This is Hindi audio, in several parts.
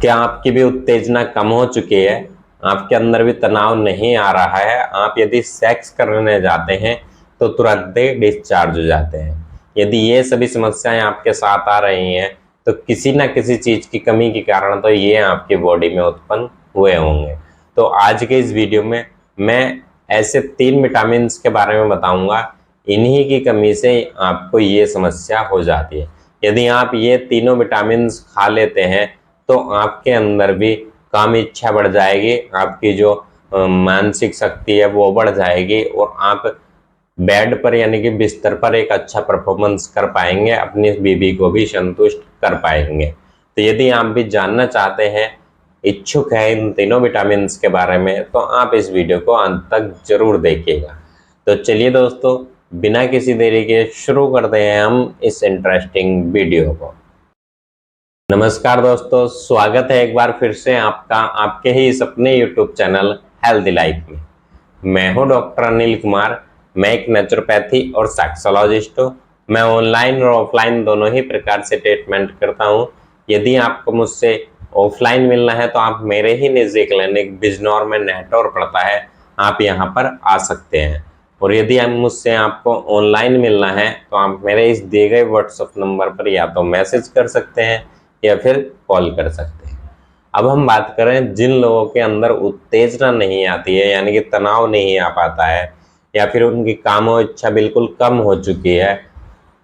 क्या आपकी भी उत्तेजना कम हो चुकी है? आपके अंदर भी तनाव नहीं आ रहा है? आप यदि सेक्स करने जाते हैं तो तुरंत ही डिस्चार्ज हो जाते हैं। यदि ये सभी समस्याएं आपके साथ आ रही हैं तो किसी ना किसी चीज की कमी के कारण तो ये आपकी बॉडी में उत्पन्न हुए होंगे। तो आज के इस वीडियो में मैं ऐसे 3 विटामिन के बारे में बताऊंगा, इन्हीं की कमी से आपको ये समस्या हो जाती है। यदि आप ये तीनों विटामिन खा लेते हैं तो आपके अंदर भी काम इच्छा बढ़ जाएगी, आपकी जो मानसिक शक्ति है वो बढ़ जाएगी और आप बेड पर यानी कि बिस्तर पर एक अच्छा परफॉर्मेंस कर पाएंगे, अपनी बीबी को भी संतुष्ट कर पाएंगे। तो यदि आप भी जानना चाहते हैं, इच्छुक है इन तीनों विटामिन के बारे में, तो आप इस वीडियो को अंत तक जरूर देखिएगा। तो चलिए दोस्तों, बिना किसी देरी के शुरू करते हैं हम इस इंटरेस्टिंग वीडियो को। नमस्कार दोस्तों, स्वागत है एक बार फिर से आपका आपके ही इस अपने यूट्यूब चैनल हेल्दी लाइफ में। मैं हूं डॉक्टर अनिल कुमार। मैं एक नेचुरोपैथी और सेक्सोलॉजिस्ट हूं। मैं ऑनलाइन और ऑफलाइन दोनों ही प्रकार से ट्रीटमेंट करता हूं। यदि आपको मुझसे ऑफलाइन मिलना है तो आप मेरे ही निजी क्लिनिक बिजनौर में नेटवर्क पड़ता है, आप यहाँ पर आ सकते हैं। और यदि आप मुझसे आपको ऑनलाइन मिलना है तो आप मेरे इस दिए गए व्हाट्सएप नंबर पर या तो मैसेज कर सकते हैं या फिर कॉल कर सकते हैं। अब हम बात करें जिन लोगों के अंदर उत्तेजना नहीं आती है, यानी कि तनाव नहीं आ पाता है या फिर उनकी कामो इच्छा बिल्कुल कम हो चुकी है,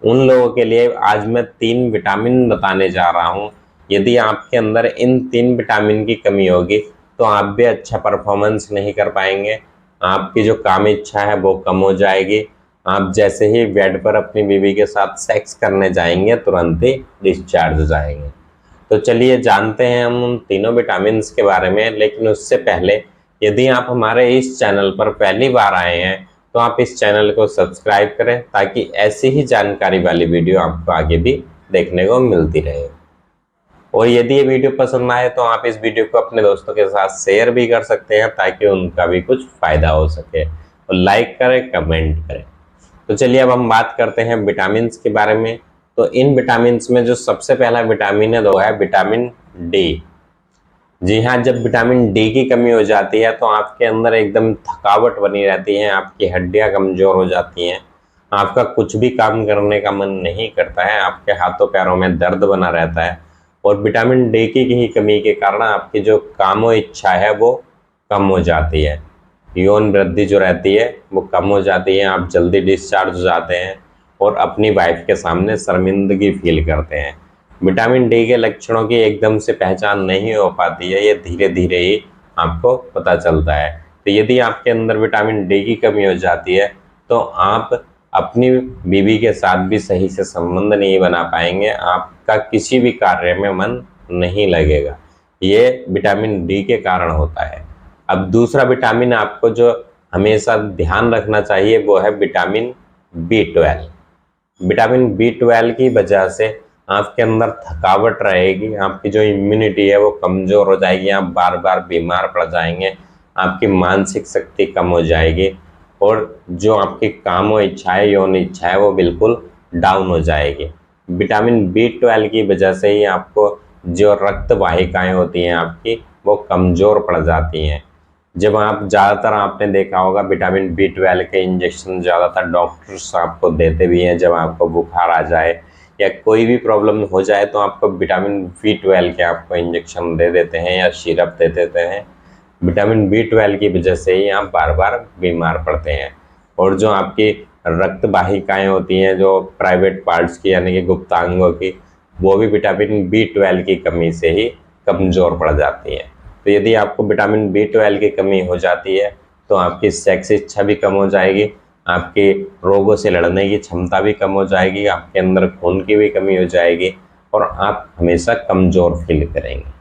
उन लोगों के लिए आज मैं 3 विटामिन बताने जा रहा हूं। यदि आपके अंदर इन 3 विटामिन की कमी होगी तो आप भी अच्छा परफॉर्मेंस नहीं कर पाएंगे, आपकी जो काम इच्छा है वो कम हो जाएगी। आप जैसे ही बेड पर अपनी बीवी के साथ सेक्स करने जाएंगे तुरंत ही डिस्चार्ज हो जाएंगे। तो चलिए जानते हैं हम उन तीनों विटामिन के बारे में। लेकिन उससे पहले, यदि आप हमारे इस चैनल पर पहली बार आए हैं तो आप इस चैनल को सब्सक्राइब करें ताकि ऐसी ही जानकारी वाली वीडियो आपको आगे भी देखने को मिलती रहे। और यदि ये वीडियो पसंद आए तो आप इस वीडियो को अपने दोस्तों के साथ शेयर भी कर सकते हैं ताकि उनका भी कुछ फायदा हो सके। और लाइक करें, कमेंट करें। तो चलिए अब हम बात करते हैं विटामिन के बारे में। तो इन विटामिन में जो सबसे पहला विटामिन है वो है विटामिन डी। जी हाँ, जब विटामिन डी की कमी हो जाती है तो आपके अंदर एकदम थकावट बनी रहती है, आपकी हड्डियां कमजोर हो जाती हैं, आपका कुछ भी काम करने का मन नहीं करता है, आपके हाथों पैरों में दर्द बना रहता है। और विटामिन डी की ही कमी के कारण आपकी जो कामो इच्छा है वो कम हो जाती है, यौन वृद्धि जो रहती है वो कम हो जाती है, आप जल्दी डिस्चार्ज हो जाते हैं और अपनी वाइफ के सामने शर्मिंदगी फील करते हैं। विटामिन डी के लक्षणों की एकदम से पहचान नहीं हो पाती है, ये धीरे धीरे ही आपको पता चलता है। तो यदि आपके अंदर विटामिन डी की कमी हो जाती है तो आप अपनी बीवी के साथ भी सही से संबंध नहीं बना पाएंगे, आपका किसी भी कार्य में मन नहीं लगेगा। ये विटामिन डी के कारण होता है। अब दूसरा विटामिन आपको जो हमेशा ध्यान रखना चाहिए वो है विटामिन बी 12। विटामिन बी 12 की वजह से आपके अंदर थकावट रहेगी, आपकी जो इम्यूनिटी है वो कमजोर हो जाएगी, आप बार बार बीमार पड़ जाएंगे, आपकी मानसिक शक्ति कम हो जाएगी और जो आपकी काम और इच्छाएं, यौन इच्छाएं वो बिल्कुल डाउन हो जाएगी। विटामिन बी 12 की वजह से ही आपको जो रक्त वाहिकाएं होती हैं आपकी वो कमजोर पड़ जाती हैं। जब आप ज़्यादातर आपने देखा होगा विटामिन बी 12 के इंजेक्शन ज़्यादातर डॉक्टर्स आपको देते भी हैं, जब आपको बुखार आ जाए या कोई भी प्रॉब्लम हो जाए तो आपको विटामिन बी 12 के आपको इंजेक्शन दे देते हैं या सिरप दे देते हैं। विटामिन बी 12 की वजह से ही आप बार बार बीमार पड़ते हैं। और जो आपकी रक्त वाहिकाएँ होती हैं जो प्राइवेट पार्ट्स की यानी कि गुप्तांगों की, वो भी विटामिन बी 12 की कमी से ही कमज़ोर पड़ जाती हैं। तो यदि आपको विटामिन बी 12 की कमी हो जाती है तो आपकी सेक्स इच्छा भी कम हो जाएगी, आपके रोगों से लड़ने की क्षमता भी कम हो जाएगी, आपके अंदर खून की भी कमी हो जाएगी और आप हमेशा कमज़ोर फील करेंगे।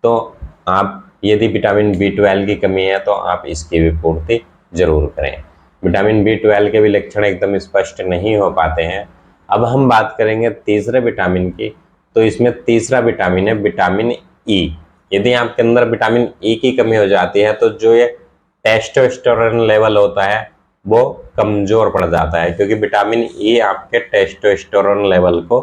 तो आप यदि विटामिन बी 12 की कमी है तो आप इसकी भी पूर्ति जरूर करें। विटामिन बी 12 के भी लक्षण एकदम स्पष्ट नहीं हो पाते हैं। अब हम बात करेंगे तीसरे विटामिन की। तो इसमें तीसरा विटामिन है विटामिन ई। यदि आपके अंदर विटामिन ई की कमी हो जाती है तो जो ये टेस्टोस्टेरोन लेवल होता है वो कमजोर पड़ जाता है, क्योंकि विटामिन ई आपके टेस्टोस्टेरोन लेवल को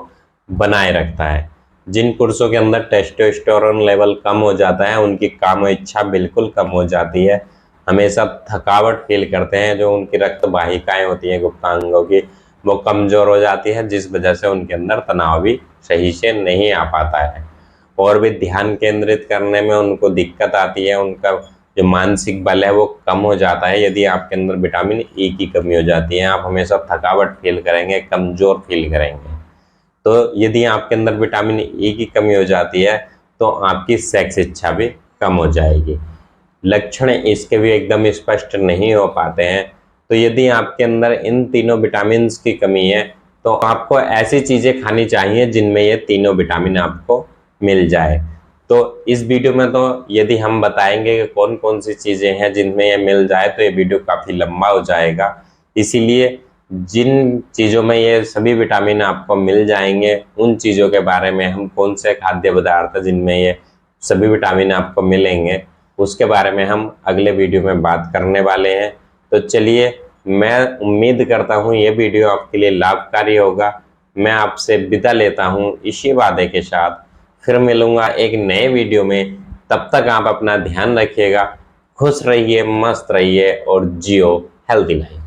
बनाए रखता है। जिन पुरुषों के अंदर टेस्टोस्टेरोन लेवल कम हो जाता है उनकी काम इच्छा बिल्कुल कम हो जाती है, हमेशा थकावट फील करते हैं, जो उनकी रक्त वाहिकाएं होती हैं गुप्तांगों की वो कमजोर हो जाती है, जिस वजह से उनके अंदर तनाव भी सही से नहीं आ पाता है और भी ध्यान केंद्रित करने में उनको दिक्कत आती है, उनका जो मानसिक बल है वो कम हो जाता है। यदि आपके अंदर विटामिन ए की कमी हो जाती है आप हमेशा थकावट फील करेंगे, कमजोर फील करेंगे। तो यदि आपके अंदर विटामिन ए की कमी हो जाती है तो आपकी सेक्स इच्छा भी कम हो जाएगी। लक्षण इसके भी एकदम स्पष्ट नहीं हो पाते हैं। तो यदि आपके अंदर इन तीनों विटामिन की कमी है तो आपको ऐसी चीजें खानी चाहिए जिनमें ये तीनों विटामिन आपको मिल जाए। तो इस वीडियो में तो यदि हम बताएंगे कि कौन कौन सी चीजें हैं जिनमें ये मिल जाए तो ये वीडियो काफी लंबा हो जाएगा। इसीलिए जिन चीजों में ये सभी विटामिन आपको मिल जाएंगे उन चीजों के बारे में, हम कौन से खाद्य पदार्थ जिनमें ये सभी विटामिन आपको मिलेंगे उसके बारे में हम अगले वीडियो में बात करने वाले हैं। तो चलिए, मैं उम्मीद करता हूँ ये वीडियो आपके लिए लाभकारी होगा। मैं आपसे विदा लेता हूँ इसी वादे के साथ, फिर मिलूंगा एक नए वीडियो में। तब तक आप अपना ध्यान रखिएगा, खुश रहिए, मस्त रहिए और जियो हेल्दी लाइफ।